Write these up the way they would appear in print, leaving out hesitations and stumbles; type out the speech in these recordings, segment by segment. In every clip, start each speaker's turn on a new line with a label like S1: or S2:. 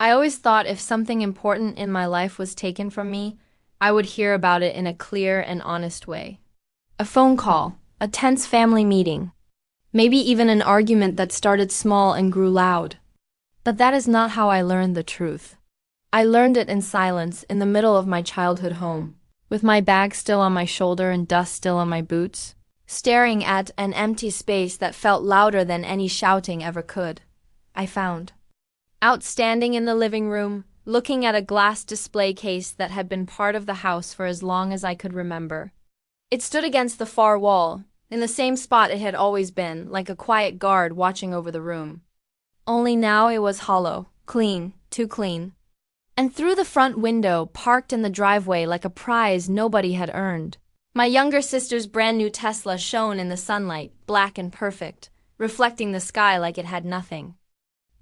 S1: I always thought if something important in my life was taken from me, I would hear about it in a clear and honest way. A phone call, a tense family meeting, maybe even an argument that started small and grew loud. But that is not how I learned the truth. I learned it in silence in the middle of my childhood home, with my bag still on my shoulder and dust still on my boots, staring at an empty space that felt louder than any shouting ever could. I found. Outstanding in the living room, looking at a glass display case that had been part of the house for as long as I could remember. It stood against the far wall, in the same spot it had always been, like a quiet guard watching over the room. Only now it was hollow, clean, too clean. And through the front window, parked in the driveway like a prize nobody had earned, my younger sister's brand new Tesla shone in the sunlight, black and perfect, reflecting the sky like it had nothing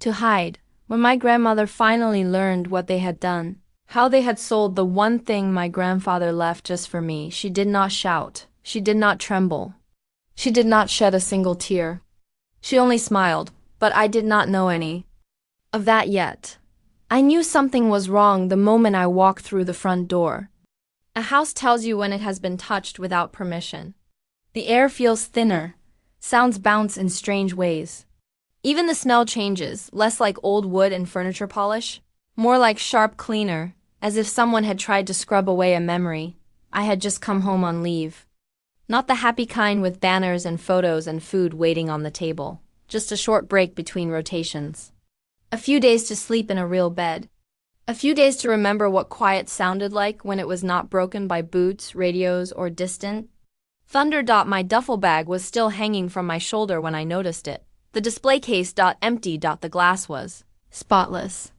S1: to hide. When my grandmother finally learned what they had done, how they had sold the one thing my grandfather left just for me, she did not shout, she did not tremble, she did not shed a single tear. She only smiled, but I did not know any of that yet. I knew something was wrong the moment I walked through the front door. A house tells you when it has been touched without permission. The air feels thinner, sounds bounce in strange ways. Even the smell changes, less like old wood and furniture polish, more like sharp cleaner, as if someone had tried to scrub away a memory. I had just come home on leave. Not the happy kind with banners and photos and food waiting on the table, just a short break between rotations. A few days to sleep in a real bed. A few days to remember what quiet sounded like when it was not broken by boots, radios, or distant thunder. My duffel bag was still hanging from my shoulder when I noticed it. The display case empty. The glass was spotless.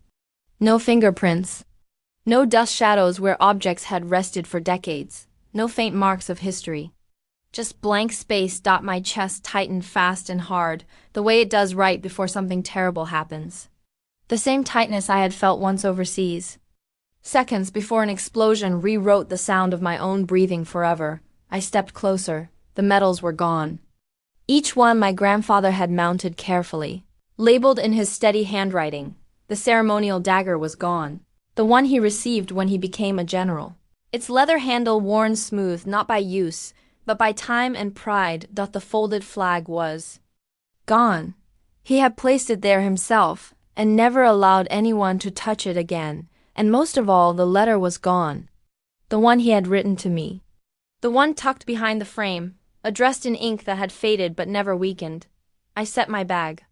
S1: No fingerprints. No dust shadows where objects had rested for decades. No faint marks of history. Just blank space. My chest tightened fast and hard, the way it does right before something terrible happens. The same tightness I had felt once overseas. Seconds before an explosion rewrote the sound of my own breathing forever. I stepped closer. The medals were gone. Each one my grandfather had mounted carefully, labeled in his steady handwriting. The ceremonial dagger was gone, the one he received when he became a general. Its leather handle worn smooth not by use, but by time and pride. The folded flag was gone. He had placed it there himself, and never allowed anyone to touch it again, and most of all the letter was gone. The one he had written to me. The one tucked behind the frame, addressed in ink that had faded but never weakened. I set my bag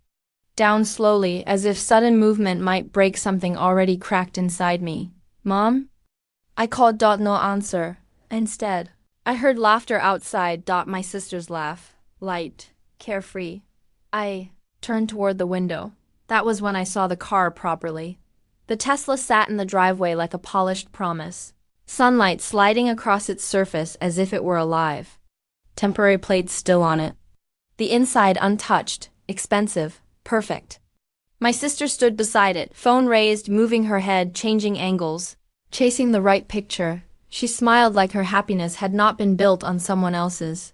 S1: down slowly, as if sudden movement might break something already cracked inside me. "Mom?" I called. No answer. Instead, I heard laughter outside. My sister's laugh, light, carefree. I turned toward the window. That was when I saw the car properly. The Tesla sat in the driveway like a polished promise, sunlight sliding across its surface as if it were alive. Temporary plates still on it. The inside untouched, expensive, perfect. My sister stood beside it, phone raised, moving her head, changing angles, chasing the right picture. She smiled like her happiness had not been built on someone else's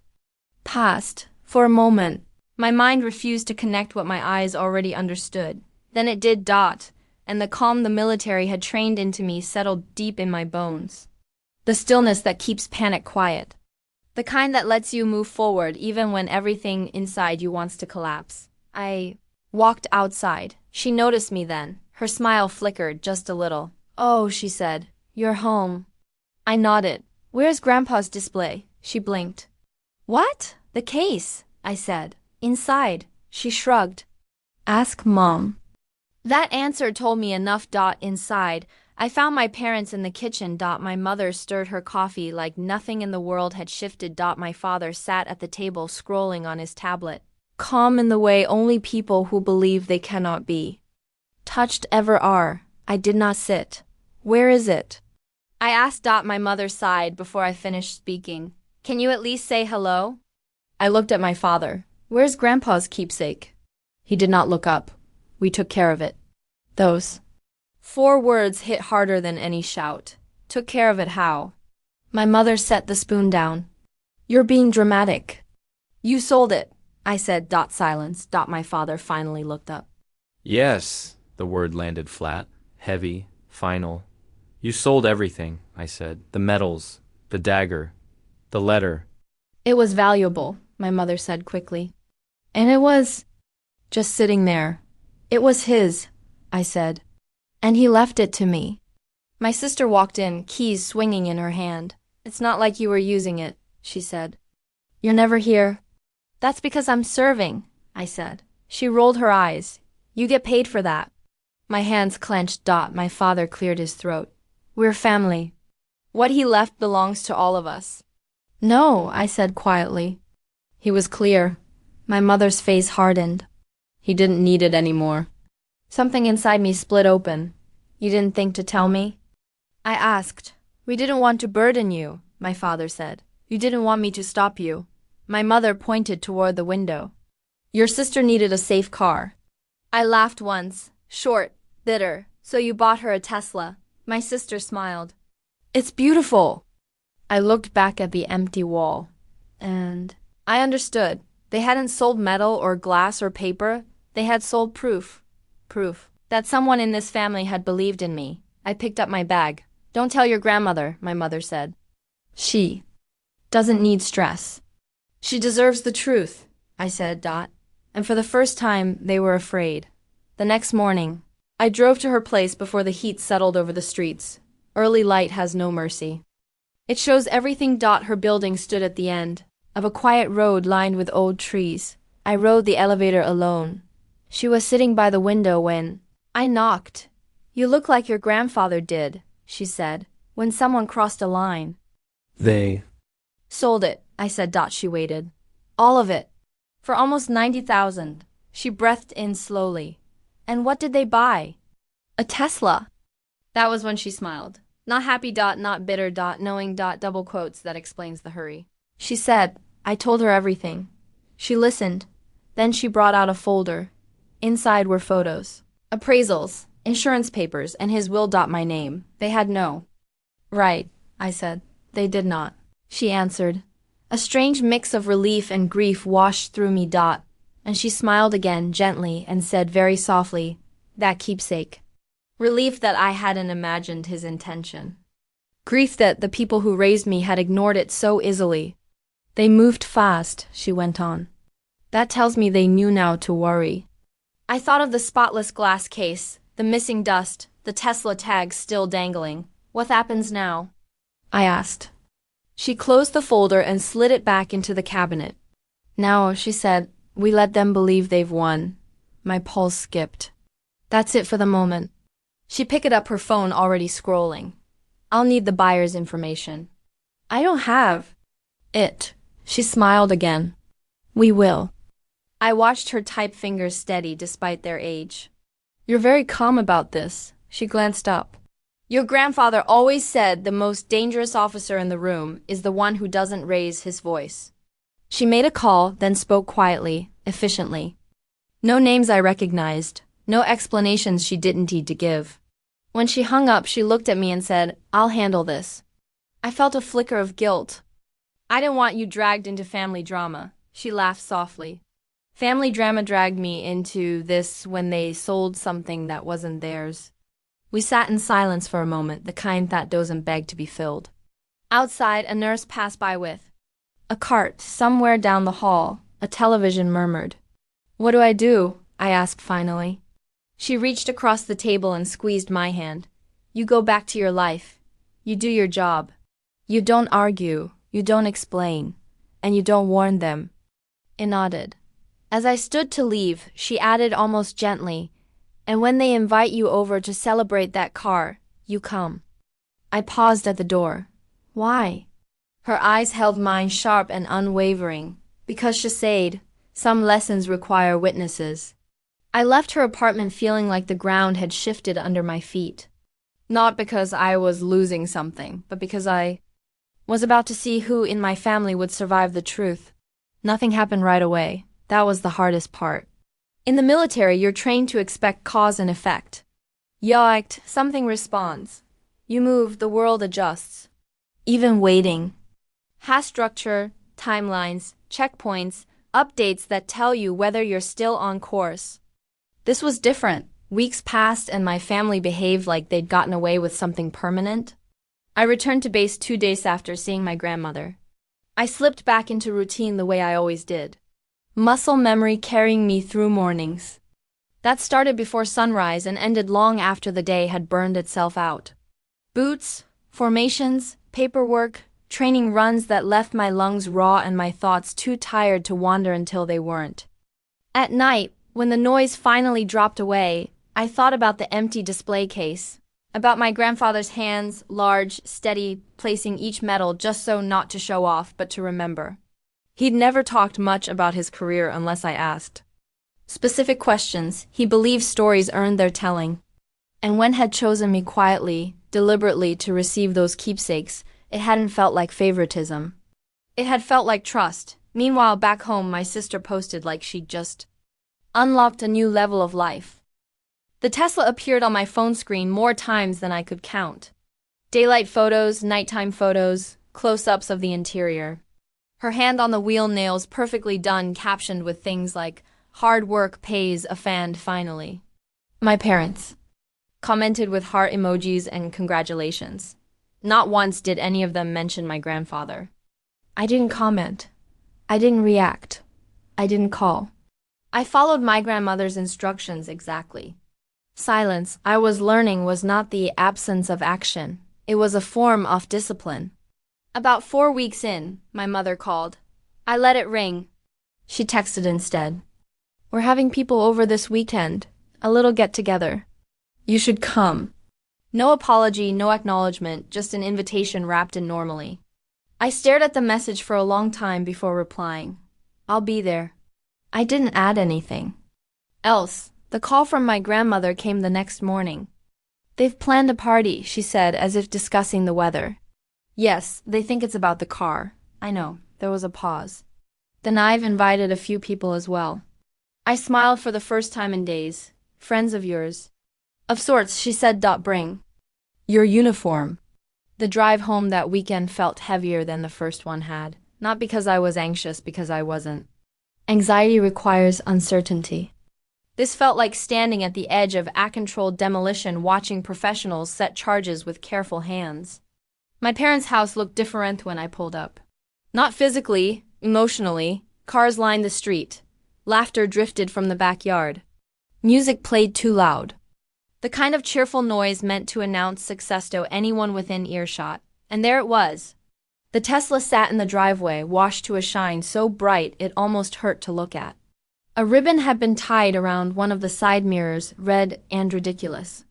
S1: past. For a moment, my mind refused to connect what my eyes already understood. Then it did. And the calm the military had trained into me settled deep in my bones. The stillness that keeps panic quiet. The kind that lets you move forward even when everything inside you wants to collapse. I walked outside. She noticed me then. Her smile flickered just a little. "Oh," she said, "you're home." I nodded. "Where's Grandpa's display?" She blinked. "What?" "The case," I said. "Inside." She shrugged. "Ask Mom." That answer told me enough. Inside, I found my parents in the kitchen. My mother stirred her coffee like nothing in the world had shifted. My father sat at the table scrolling on his tablet, calm in the way only people who believe they cannot be touched ever are. I did not sit. "Where is it?" I asked. My mother sighed before I finished speaking. "Can you at least say hello?" I looked at my father. "Where's Grandpa's keepsake?" He did not look up. "We took care of it." Those 4 words hit harder than any shout. Took care of it how? My mother set the spoon down. "You're being dramatic." "You sold it," I said. Silence. My father finally looked up.
S2: Yes, the word landed flat, heavy, final. You sold everything, I said. The medals, the dagger, the letter.
S1: It was valuable, my mother said quickly. And it was just sitting there. It was his, I said. And he left it to me. My sister walked in, keys swinging in her hand. It's not like you were using it, she said. You're never here. That's because I'm serving, I said. She rolled her eyes. You get paid for that. My hands clenched. My father cleared his throat. We're family. What he left belongs to all of us. No, I said quietly. He was clear. My mother's face hardened. He didn't need it anymore. Something inside me split open. You didn't think to tell me? I asked. We didn't want to burden you, my father said. You didn't want me to stop you. My mother pointed toward the window. Your sister needed a safe car. I laughed once, short, bitter. So you bought her a Tesla. My sister smiled. It's beautiful. I looked back at the empty wall, and I understood. They hadn't sold metal or glass or paper. They had sold proof. Proof that someone in this family had believed in me. I picked up my bag. Don't tell your grandmother, my mother said. She doesn't need stress. She deserves the truth, I said, And for the first time, they were afraid. The next morning, I drove to her place before the heat settled over the streets. Early light has no mercy. It shows everything. Her building stood at the end of a quiet road lined with old trees. I rode the elevator alone. She was sitting by the window when I knocked. You look like your grandfather did, she said, when someone crossed a line.
S2: They
S1: sold it, I said. She waited. All of it. For almost 90,000. She breathed in slowly. And what did they buy? A Tesla. That was when she smiled. Not happy. Not bitter. Knowing. Double quotes that explains the hurry. She said, I told her everything. She listened. Then she brought out a folder. Inside were photos. Appraisals, insurance papers, and his will. My name. They had no. Right, I said. They did not. She answered. A strange mix of relief and grief washed through me. And she smiled again, gently, and said very softly, that keepsake. Relief that I hadn't imagined his intention. Grief that the people who raised me had ignored it so easily. They moved fast, she went on. That tells me they knew now to worry. I thought of the spotless glass case, the missing dust, the Tesla tags still dangling. What happens now? I asked. She closed the folder and slid it back into the cabinet. Now, she said, we let them believe they've won. My pulse skipped. That's it for the moment. She picked up her phone, already scrolling. I'll need the buyer's information. I don't have it. She smiled again. We will. I watched her type, fingers steady despite their age. You're very calm about this. She glanced up. Your grandfather always said the most dangerous officer in the room is the one who doesn't raise his voice. She made a call, then spoke quietly, efficiently. No names I recognized, no explanations she didn't need to give. When she hung up, she looked at me and said, I'll handle this. I felt a flicker of guilt. I didn't want you dragged into family drama. She laughed softly. Family drama dragged me into this when they sold something that wasn't theirs. We sat in silence for a moment, the kind that doesn't beg to be filled. Outside, a nurse passed by with a cart. Somewhere down the hall, a television murmured. What do I do? I asked finally. She reached across the table and squeezed my hand. You go back to your life. You do your job. You don't argue, you don't explain, and you don't warn them. I nodded. As I stood to leave, she added almost gently, and when they invite you over to celebrate that car, you come. I paused at the door. Why? Her eyes held mine sharp and unwavering. Because she said, some lessons require witnesses. I left her apartment feeling like the ground had shifted under my feet. Not because I was losing something, but because I was about to see who in my family would survive the truth. Nothing happened right away. That was the hardest part. In the military, you're trained to expect cause and effect. You act, something responds. You move, the world adjusts. Even waiting has structure, timelines, checkpoints, updates that tell you whether you're still on course. This was different. Weeks passed and my family behaved like they'd gotten away with something permanent. I returned to base 2 days after seeing my grandmother. I slipped back into routine the way I always did. Muscle memory carrying me through mornings. That started before sunrise and ended long after the day had burned itself out. Boots, formations, paperwork, training runs that left my lungs raw and my thoughts too tired to wander until they weren't. At night, when the noise finally dropped away, I thought about the empty display case, about my grandfather's hands, large, steady, placing each medal just so not to show off but to remember. He'd never talked much about his career unless I asked specific questions. He believed stories earned their telling. And when had chosen me quietly, deliberately to receive those keepsakes, it hadn't felt like favoritism. It had felt like trust. Meanwhile, back home, my sister posted like she'd just unlocked a new level of life. The Tesla appeared on my phone screen more times than I could count. Daylight photos, nighttime photos, close-ups of the interior. Her hand on the wheel, nails perfectly done, captioned with things like, "Hard work pays a fan finally." My parents commented with heart emojis and congratulations. Not once did any of them mention my grandfather. I didn't comment. I didn't react. I didn't call. I followed my grandmother's instructions exactly. Silence, I was learning, was not the absence of action. It was a form of discipline. About 4 weeks in, my mother called. I let it ring. She texted instead. "We're having people over this weekend. A little get-together. You should come." No apology, no acknowledgement, just an invitation wrapped in normally. I stared at the message for a long time before replying. "I'll be there." I didn't add anything else. The call from my grandmother came the next morning. "They've planned a party," she said, as if discussing the weather. "Yes, they think it's about the car." I know. There was a pause. "Then I've invited a few people as well." I smiled for the first time in days. "Friends of yours?" "Of sorts," she said. "Bring your uniform." The drive home that weekend felt heavier than the first one had. Not because I was anxious, because I wasn't. Anxiety requires uncertainty. This felt like standing at the edge of a controlled demolition, watching professionals set charges with careful hands. My parents' house looked different when I pulled up. Not physically, emotionally. Cars lined the street. Laughter drifted from the backyard. Music played too loud. The kind of cheerful noise meant to announce success to anyone within earshot. And there it was. The Tesla sat in the driveway, washed to a shine so bright it almost hurt to look at. A ribbon had been tied around one of the side mirrors, red and ridiculous.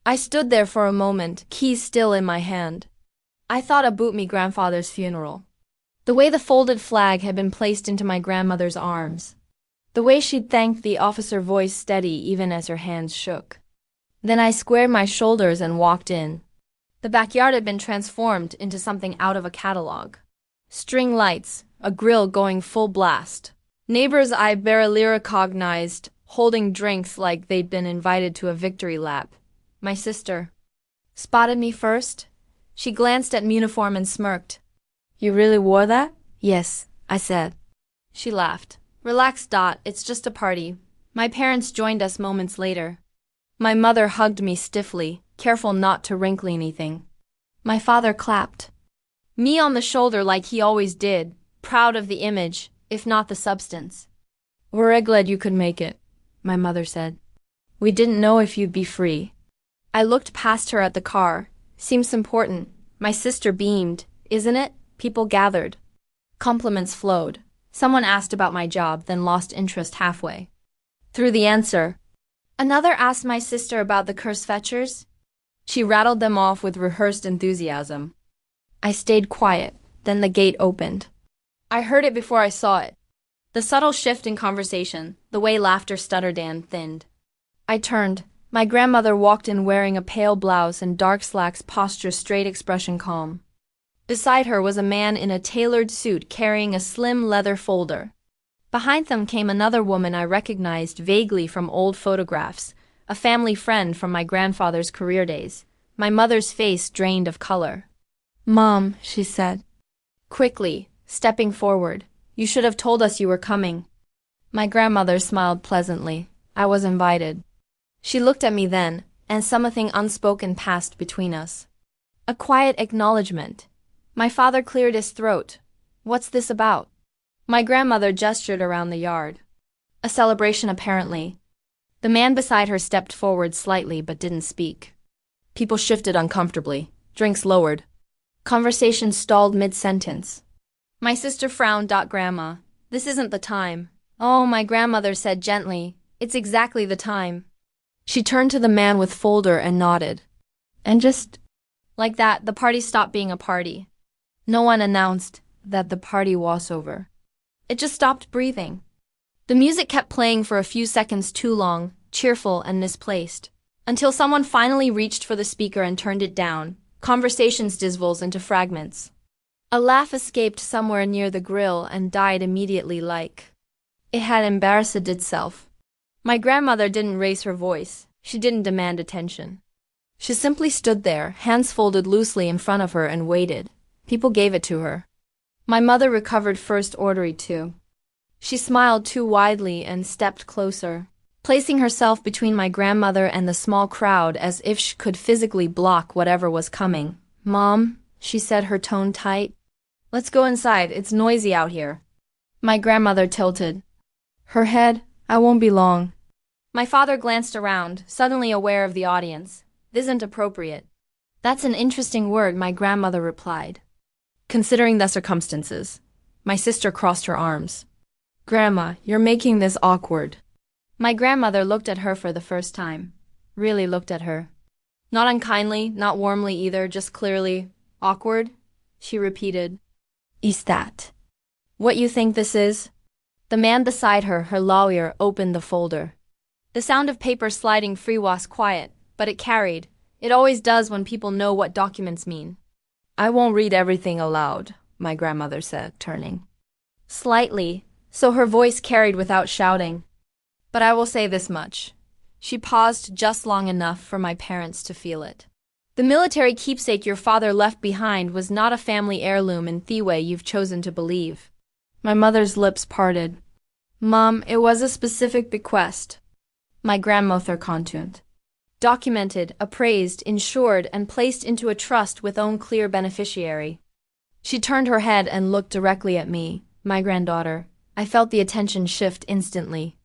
S1: I stood there for a moment, keys still in my hand. I thought about me grandfather's funeral. The way the folded flag had been placed into my grandmother's arms. The way she'd thanked the officer, voice steady even as her hands shook. Then I squared my shoulders and walked in. The backyard had been transformed into something out of a catalog. String lights, a grill going full blast. Neighbors I barely recognized, holding drinks like they'd been invited to a victory lap. My sister spotted me first. She glanced at my uniform and smirked. "You really wore that?" "Yes," I said. She laughed. "Relax, Dot, it's just a party." My parents joined us moments later. My mother hugged me stiffly, careful not to wrinkle anything. My father clapped me on the shoulder like he always did, proud of the image, if not the substance. "We're glad you could make it," my mother said. "We didn't know if you'd be free." I looked past her at the car. Seems important. My sister beamed. "Isn't it?" People gathered. Compliments flowed. Someone asked about my job, then lost interest halfway through the answer. Another asked my sister about the curse fetchers. She rattled them off with rehearsed enthusiasm. I stayed quiet. Then the gate opened. I heard it before I saw it. The subtle shift in conversation, the way laughter stuttered and thinned. I turned. My grandmother walked in wearing a pale blouse and dark slacks, posture straight, expression calm. Beside her was a man in a tailored suit carrying a slim leather folder. Behind them came another woman I recognized vaguely from old photographs, a family friend from my grandfather's career days. My mother's face drained of color. "Mom," she said quickly, stepping forward. "You should have told us you were coming." My grandmother smiled pleasantly. I was invited. She looked at me then, and something unspoken passed between us. A quiet acknowledgement. My father cleared his throat. What's this about? My grandmother gestured around the yard. A celebration apparently. The man beside her stepped forward slightly but didn't speak. People shifted uncomfortably. Drinks lowered. Conversation stalled mid-sentence. My sister frowned. Grandma, this isn't the time. Oh, my grandmother said gently, it's exactly the time. She turned to the man with folder and nodded. And just like that, the party stopped being a party. No one announced that the party was over. It just stopped breathing. The music kept playing for a few seconds too long, cheerful and misplaced, until someone finally reached for the speaker and turned it down. Conversations dissolved into fragments. A laugh escaped somewhere near the grill and died immediately like it had embarrassed itself. My grandmother didn't raise her voice. She didn't demand attention. She simply stood there, hands folded loosely in front of her, and waited. People gave it to her. My mother recovered first ordery too. She smiled too widely and stepped closer, placing herself between my grandmother and the small crowd as if she could physically block whatever was coming. Mom, she said, her tone tight. Let's go inside, it's noisy out here. My grandmother tilted her head. I won't be long. My father glanced around, suddenly aware of the audience. This isn't appropriate. That's an interesting word, my grandmother replied. Considering the circumstances. My sister crossed her arms. Grandma, you're making this awkward. My grandmother looked at her for the first time. Really looked at her. Not unkindly, not warmly either, just clearly. Awkward? She repeated. Is that what you think this is? The man beside her, her lawyer, opened the folder. The sound of paper sliding free was quiet, but it carried. It always does when people know what documents mean. I won't read everything aloud, my grandmother said, turning slightly, so her voice carried without shouting. But I will say this much. She paused just long enough for my parents to feel it. The military keepsake your father left behind was not a family heirloom in the way you've chosen to believe. My mother's lips parted. Mom, it was a specific bequest. My grandmother continued. Documented, appraised, insured, and placed into a trust with own clear beneficiary. She turned her head and looked directly at me, my granddaughter. I felt the attention shift instantly.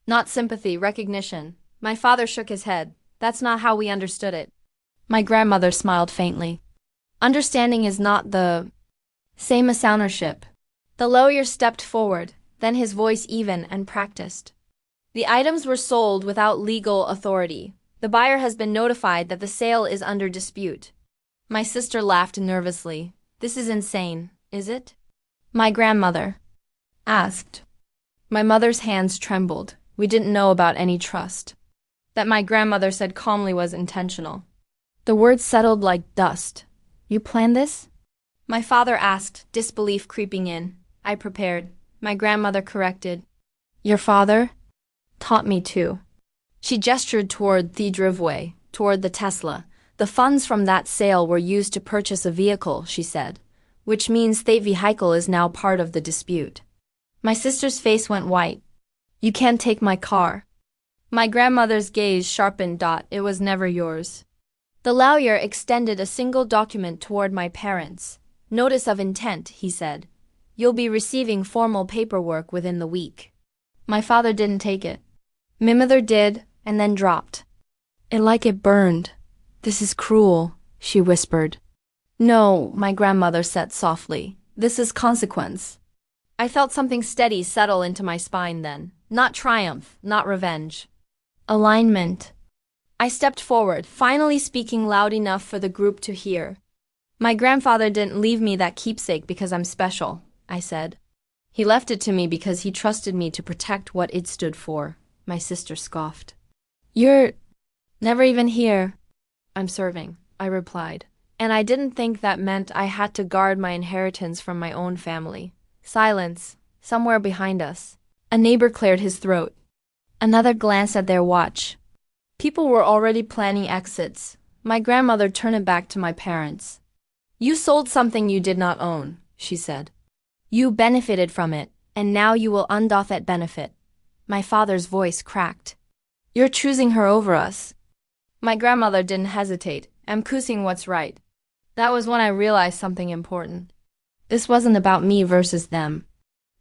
S1: Not sympathy, recognition. My father shook his head. That's not how we understood it. My grandmother smiled faintly. Understanding is not the same as ownership. The lawyer stepped forward, then his voice even and practiced. The items were sold without legal authority. The buyer has been notified that the sale is under dispute. My sister laughed nervously. This is insane, is it? My grandmother asked. My mother's hands trembled. We didn't know about any trust. That, my grandmother said calmly, was intentional. The words settled like dust. You planned this? My father asked, disbelief creeping in. I prepared. My grandmother corrected. Your father taught me to. She gestured toward the driveway, toward the Tesla. The funds from that sale were used to purchase a vehicle, she said, which means the vehicle is now part of the dispute. My sister's face went white. You can't take my car. My grandmother's gaze sharpened. It was never yours. The lawyer extended a single document toward my parents. Notice of intent, he said. You'll be receiving formal paperwork within the week. My father didn't take it. My mother did, and then dropped. It burned. This is cruel, she whispered. No, my grandmother said softly. This is consequence. I felt something steady settle into my spine then. Not triumph, not revenge. Alignment. I stepped forward, finally speaking loud enough for the group to hear. My grandfather didn't leave me that keepsake because I'm special, I said. He left it to me because he trusted me to protect what it stood for, my sister scoffed. You're never even here. I'm serving, I replied. And I didn't think that meant I had to guard my inheritance from my own family. Silence, somewhere behind us. A neighbor cleared his throat. Another glance at their watch. People were already planning exits. My grandmother turned it back to my parents. You sold something you did not own, she said. You benefited from it, and now you will undo that benefit. My father's voice cracked. You're choosing her over us. My grandmother didn't hesitate. I'm choosing what's right. That was when I realized something important. This wasn't about me versus them.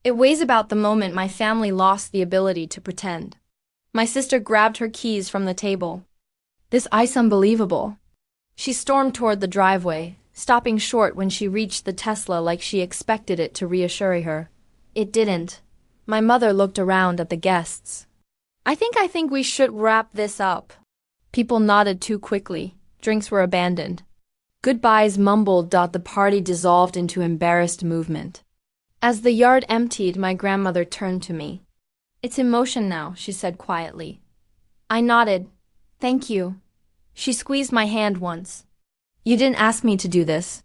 S1: It was about the moment my family lost the ability to pretend. My sister grabbed her keys from the table. This is unbelievable. She stormed toward the driveway, stopping short when she reached the Tesla like she expected it to reassure her. It didn't. My mother looked around at the guests. I think we should wrap this up. People nodded too quickly. Drinks were abandoned. Goodbyes mumbled. The party dissolved into embarrassed movement. As the yard emptied, my grandmother turned to me. It's emotion now, she said quietly. I nodded. Thank you. She squeezed my hand once. You didn't ask me to do this.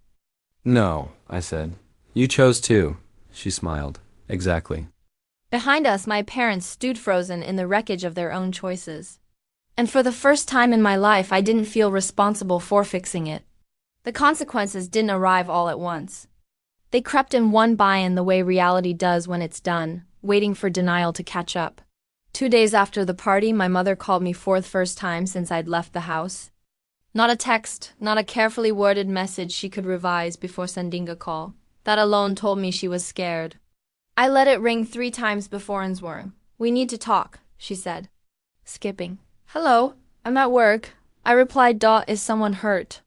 S2: No, I said. You chose to. She smiled. Exactly.
S1: Behind us, my parents stood frozen in the wreckage of their own choices. And for the first time in my life, I didn't feel responsible for fixing it. The consequences didn't arrive all at once. They crept in one by in the way reality does when it's done, waiting for denial to catch up. 2 days after the party, my mother called me for the first time since I'd left the house. Not a text, not a carefully worded message she could revise before sending a call. That alone told me she was scared. I let it ring 3 times before answering. We need to talk, she said. Skipping. Hello, I'm at work. I replied. Is someone hurt?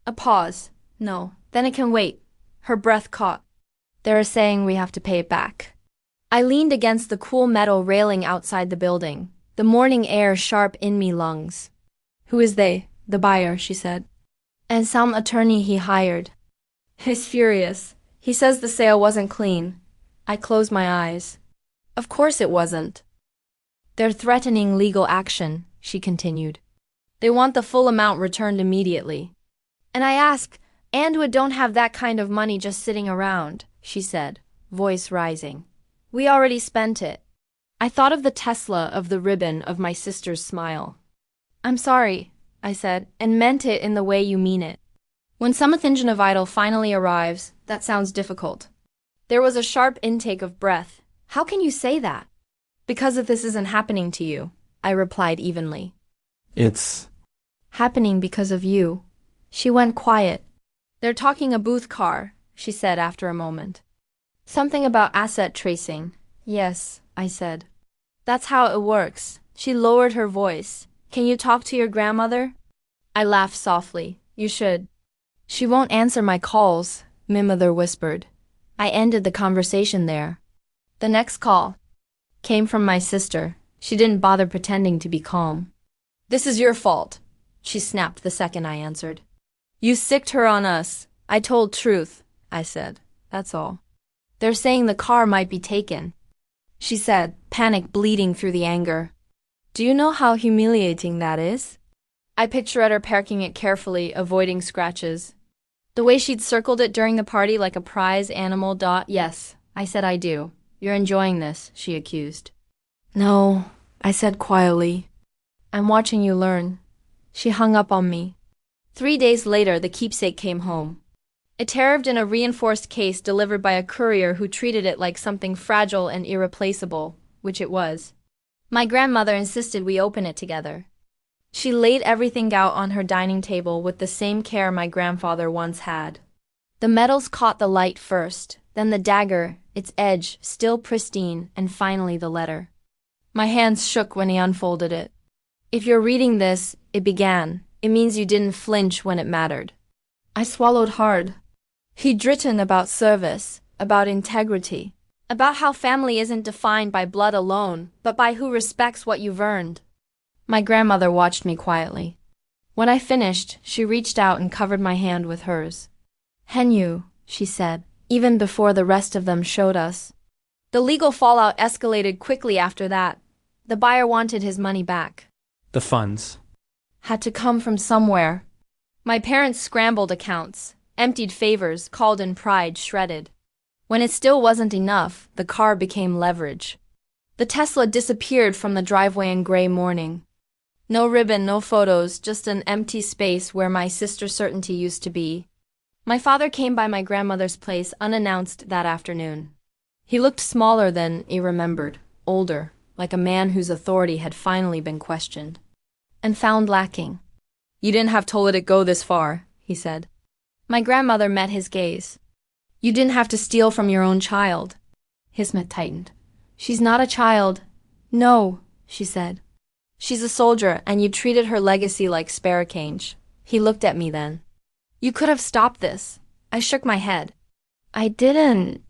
S1: A pause. No, then it can wait. Her breath caught. They're saying we have to pay it back. I leaned against the cool metal railing outside the building, the morning air sharp in me lungs. Who is they? The buyer, she said. And some attorney he hired. He's furious. He says the sale wasn't clean. I closed my eyes. Of course it wasn't. They're threatening legal action, she continued. They want the full amount returned immediately. And I ask, and we don't have that kind of money just sitting around, she said, voice rising. We already spent it. I thought of the Tesla, of the ribbon, of my sister's smile. I'm sorry, I said, and meant it in the way you mean it. When something of idol finally arrives, that sounds difficult. There was a sharp intake of breath. How can you say that? Because if this isn't happening to you, I replied evenly.
S2: It's
S1: happening because of you. She went quiet. They're talking a booth car, she said after a moment. Something about asset tracing. Yes, I said. That's how it works. She lowered her voice. Can you talk to your grandmother? I laughed softly. You should. She won't answer my calls, my mother whispered. I ended the conversation there. The next call came from my sister. She didn't bother pretending to be calm. This is your fault, she snapped the second I answered. You sicked her on us. I told truth, I said. That's all. They're saying the car might be taken, she said, panic bleeding through the anger. Do you know how humiliating that is? I pictured her parking it carefully, avoiding scratches. The way she'd circled it during the party like a prize animal. Yes, I said I do. You're enjoying this, she accused. No, I said quietly. I'm watching you learn. She hung up on me. 3 days later, the keepsake came home. It arrived in a reinforced case delivered by a courier who treated it like something fragile and irreplaceable, which it was. My grandmother insisted we open it together. She laid everything out on her dining table with the same care my grandfather once had. The metals caught the light first, then the dagger, its edge still pristine, and finally the letter. My hands shook when he unfolded it. If you're reading this, it began. It means you didn't flinch when it mattered. I swallowed hard. He'd written about service, about integrity, about how family isn't defined by blood alone, but by who respects what you've earned. My grandmother watched me quietly. When I finished, she reached out and covered my hand with hers. Henyu, she said, even before the rest of them showed us. The legal fallout escalated quickly after that. The buyer wanted his money back.
S2: the funds.
S1: Had to come from somewhere. My parents scrambled accounts, emptied favors, called in pride shredded. When it still wasn't enough, the car became leverage. The Tesla disappeared from the driveway in gray morning. No ribbon, no photos, just an empty space where my sister's certainty used to be. My father came by my grandmother's place unannounced that afternoon. He looked smaller than he remembered, older, like a man whose authority had finally been questioned and found lacking. "You didn't have to let it go this far," he said. My grandmother met his gaze. "You didn't have to steal from your own child." His mouth tightened. "She's not a child." "No," she said. "She's a soldier, and you treated her legacy like sparrowcage." He looked at me then. "You could have stopped this." I shook my head. "I didn't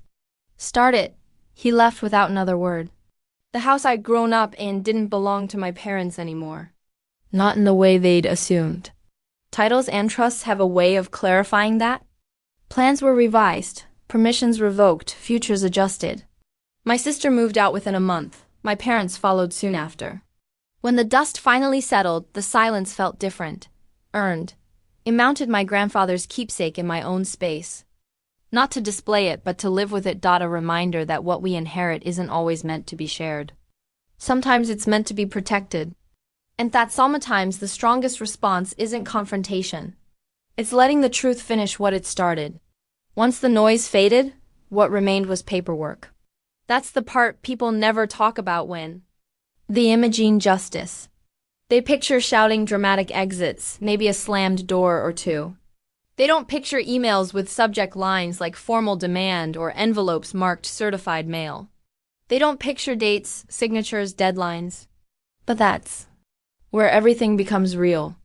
S1: start it." He left without another word. The house I'd grown up in didn't belong to my parents anymore. Not in the way they'd assumed. Titles and trusts have a way of clarifying that. Plans were revised, permissions revoked, futures adjusted. My sister moved out within a month. My parents followed soon after. When the dust finally settled, the silence felt different. Earned. It mounted my grandfather's keepsake in my own space. Not to display it, but to live with it. A reminder that what we inherit isn't always meant to be shared. Sometimes it's meant to be protected. And that sometimes the strongest response isn't confrontation. It's letting the truth finish what it started. Once the noise faded, what remained was paperwork. That's the part people never talk about when the imaging justice. They picture shouting dramatic exits, maybe a slammed door or two. They don't picture emails with subject lines like formal demand or envelopes marked certified mail. They don't picture dates, signatures, deadlines. But that's where everything becomes real.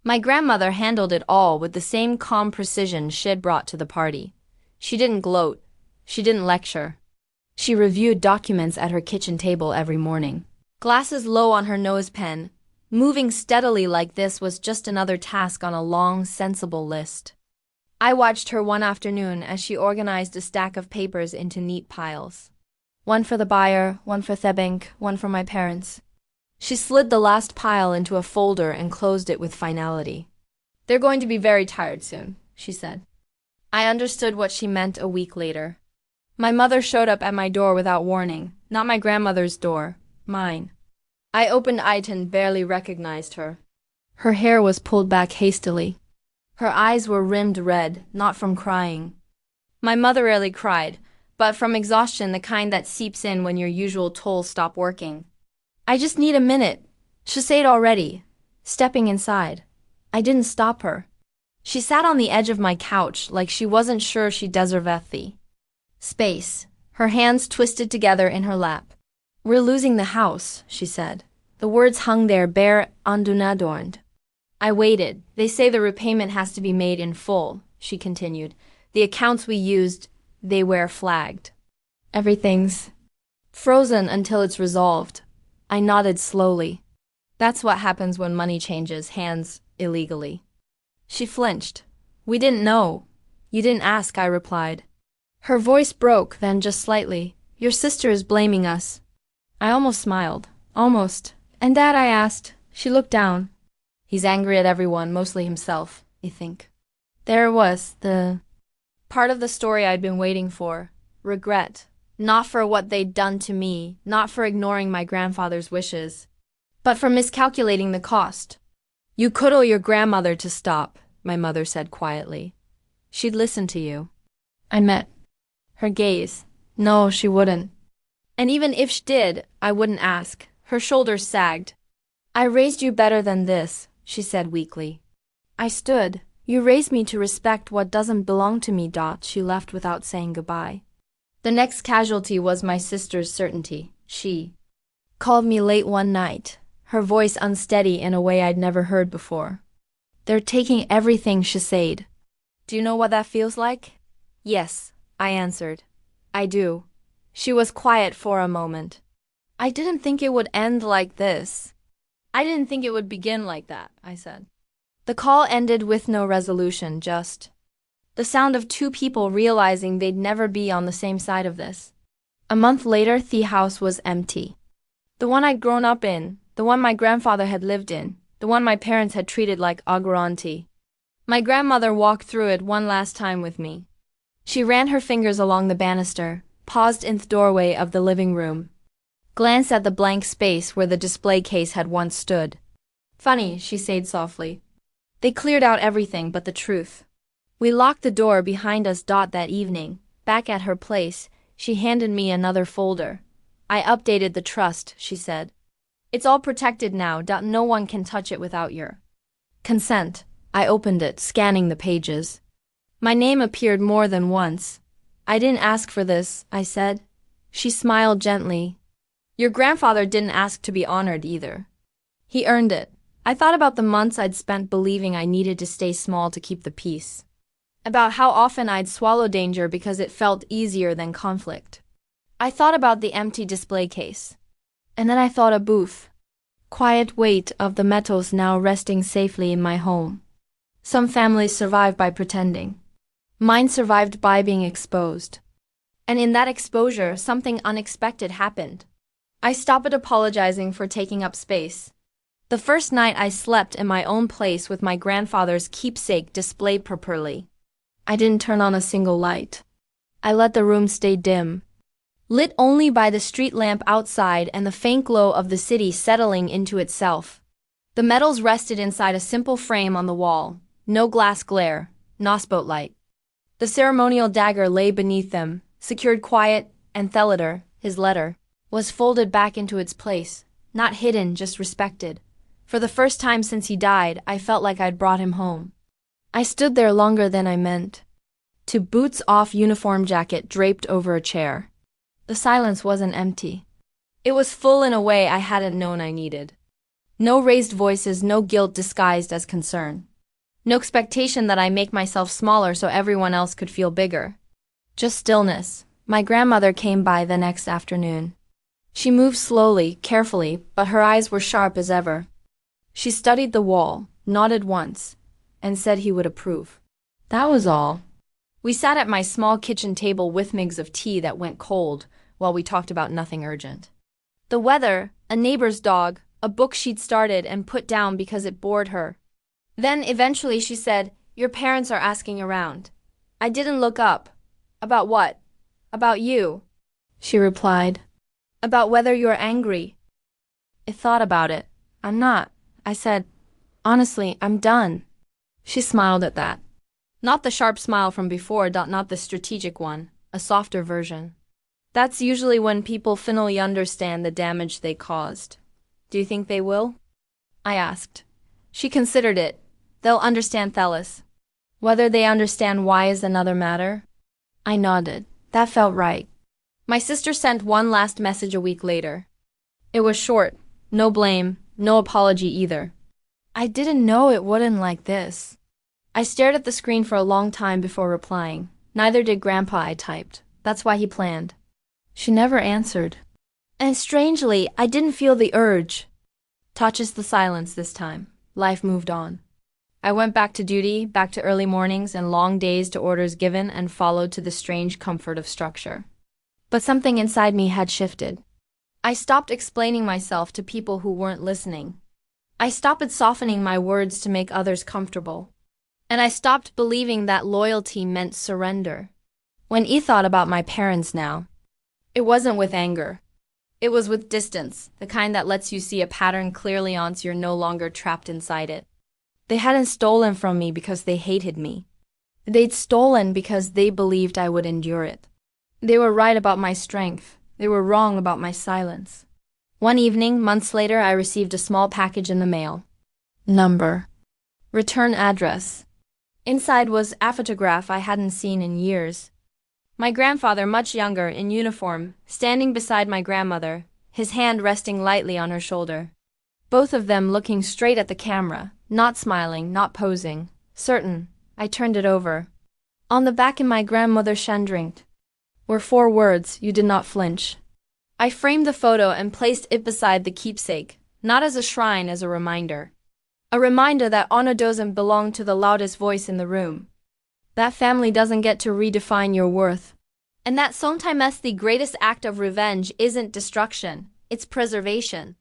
S1: My grandmother handled it all with the same calm precision she'd brought to the party. She didn't gloat. She didn't lecture. She reviewed documents at her kitchen table every morning. Glasses low on her nosepen. Moving steadily like this was just another task on a long, sensible list. I watched her one afternoon as she organized a stack of papers into neat piles. One for the buyer, one for the bank, one for my parents. She slid the last pile into a folder and closed it with finality. "They're going to be very tired soon," she said. I understood what she meant a week later. My mother showed up at my door without warning. Not my grandmother's door, mine. I opened it and barely recognized her. Her hair was pulled back hastily. Her eyes were rimmed red, not from crying. My mother rarely cried, but from exhaustion, the kind that seeps in when your usual tools stop working. "I just need a minute," she said already, stepping inside. I didn't stop her. She sat on the edge of my couch like she wasn't sure she deserved the space, her hands twisted together in her lap. "We're losing the house," she said. The words hung there bare and unadorned. I waited. "They say the repayment has to be made in full," she continued. "The accounts we used, they were flagged. Everything's frozen until it's resolved." I nodded slowly. That's what happens when money changes hands illegally. She flinched. "We didn't know." "You didn't ask," I replied. Her voice broke, then just slightly. "Your sister is blaming us." I almost smiled. Almost. "And Dad?" I asked. She looked down. "He's angry at everyone, mostly himself, I think." There it was, the part of the story I'd been waiting for. Regret. Not for what they'd done to me, not for ignoring my grandfather's wishes, but for miscalculating the cost. "You could owe your grandmother to stop," my mother said quietly. "She'd listen to you." I met her gaze. No, she wouldn't. And even if she did, I wouldn't ask. Her shoulders sagged. "I raised you better than this," she said weakly. I stood. "You raised me to respect what doesn't belong to me." She left without saying goodbye. The next casualty was my sister's certainty. She called me late one night, her voice unsteady in a way I'd never heard before. "They're taking everything," she said. "Do you know what that feels like?" "Yes," I answered. "I do." She was quiet for a moment. "I didn't think it would end like this." "I didn't think it would begin like that," I said. The call ended with no resolution, just the sound of two people realizing they'd never be on the same side of this. A month later, the house was empty. The one I'd grown up in, the one my grandfather had lived in, the one my parents had treated like a guarantee. My grandmother walked through it one last time with me. She ran her fingers along the banister, paused in the doorway of the living room, glanced at the blank space where the display case had once stood. "Funny," she said softly. "They cleared out everything but the truth." We locked the door behind us. That evening, back at her place, she handed me another folder. I updated the trust, she said. It's all protected now. No one can touch it without your consent. I opened it, scanning the pages. My name appeared more than once. I didn't ask for this, I said. She smiled gently. Your grandfather didn't ask to be honored either. He earned it. I thought about the months I'd spent believing I needed to stay small to keep the peace. About how often I'd swallow danger because it felt easier than conflict. I thought about the empty display case. And then I thought of Booth. Quiet weight of the metals now resting safely in my home. Some families survive by pretending. Mine survived by being exposed. And in that exposure, something unexpected happened. I stopped apologizing for taking up space. The first night I slept in my own place with my grandfather's keepsake displayed properly. I didn't turn on a single light. I let the room stay dim, lit only by the street lamp outside and the faint glow of the city settling into itself. The metals rested inside a simple frame on the wall, no glass glare, no spotlight. The ceremonial dagger lay beneath them, secured quiet, and Thelator, his letter, was folded back into its place, not hidden, just respected. For the first time since he died, I felt like I'd brought him home. I stood there longer than I meant. To boots off uniform jacket draped over a chair. The silence wasn't empty. It was full in a way I hadn't known I needed. No raised voices, no guilt disguised as concern. No expectation that I make myself smaller so everyone else could feel bigger. Just stillness. My grandmother came by the next afternoon. She moved slowly, carefully, but her eyes were sharp as ever. She studied the wall, nodded once, and said he would approve. That was all. We sat at my small kitchen table with mugs of tea that went cold while we talked about nothing urgent. The weather, a neighbor's dog, a book she'd started and put down because it bored her. Then eventually she said, "Your parents are asking around." I didn't look up. "About what?" "About you," she replied. "About whether you're angry." I thought about it. "I'm not," I said. "Honestly, I'm done." She smiled at that. Not the sharp smile from before, not the strategic one, a softer version. That's usually when people finally understand the damage they caused. "Do you think they will?" I asked. She considered it. "They'll understand Thelis. Whether they understand why is another matter." I nodded. That felt right. My sister sent one last message a week later. It was short. No blame, no apology either. I didn't know it wouldn't like this. I stared at the screen for a long time before replying. Neither did Grandpa, I typed. That's why he planned. She never answered. And strangely, I didn't feel the urge. Touches the silence this time. Life moved on. I went back to duty, back to early mornings and long days to orders given and followed to the strange comfort of structure. But something inside me had shifted. I stopped explaining myself to people who weren't listening. I stopped softening my words to make others comfortable. And I stopped believing that loyalty meant surrender. When I thought about my parents now, it wasn't with anger. It was with distance, the kind that lets you see a pattern clearly once you're no longer trapped inside it. They hadn't stolen from me because they hated me. They'd stolen because they believed I would endure it. They were right about my strength. They were wrong about my silence. One evening, months later, I received a small package in the mail. Number. Return address. Inside was a photograph I hadn't seen in years. My grandfather, much younger, in uniform, standing beside my grandmother, his hand resting lightly on her shoulder. Both of them looking straight at the camera, not smiling, not posing. Certain. I turned it over. On the back in my grandmother's handwriting were 4 words, "You did not flinch." I framed the photo and placed it beside the keepsake, not as a shrine, as a reminder. A reminder that honor doesn't belong to the loudest voice in the room. That family doesn't get to redefine your worth. And that sometimes the greatest act of revenge isn't destruction, it's preservation.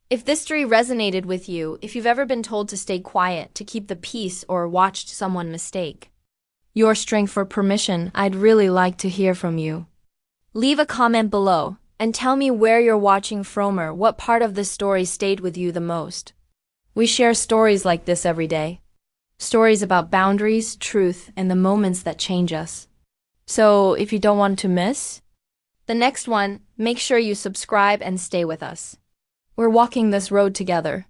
S1: If this story resonated with you, if you've ever been told to stay quiet, to keep the peace, or watched someone mistake your strength for permission, I'd really like to hear from you. Leave a comment below and tell me where you're watching from or what part of this story stayed with you the most. We share stories like this every day. Stories about boundaries, truth, and the moments that change us. So if you don't want to miss the next one, make sure you subscribe and stay with us. We're walking this road together.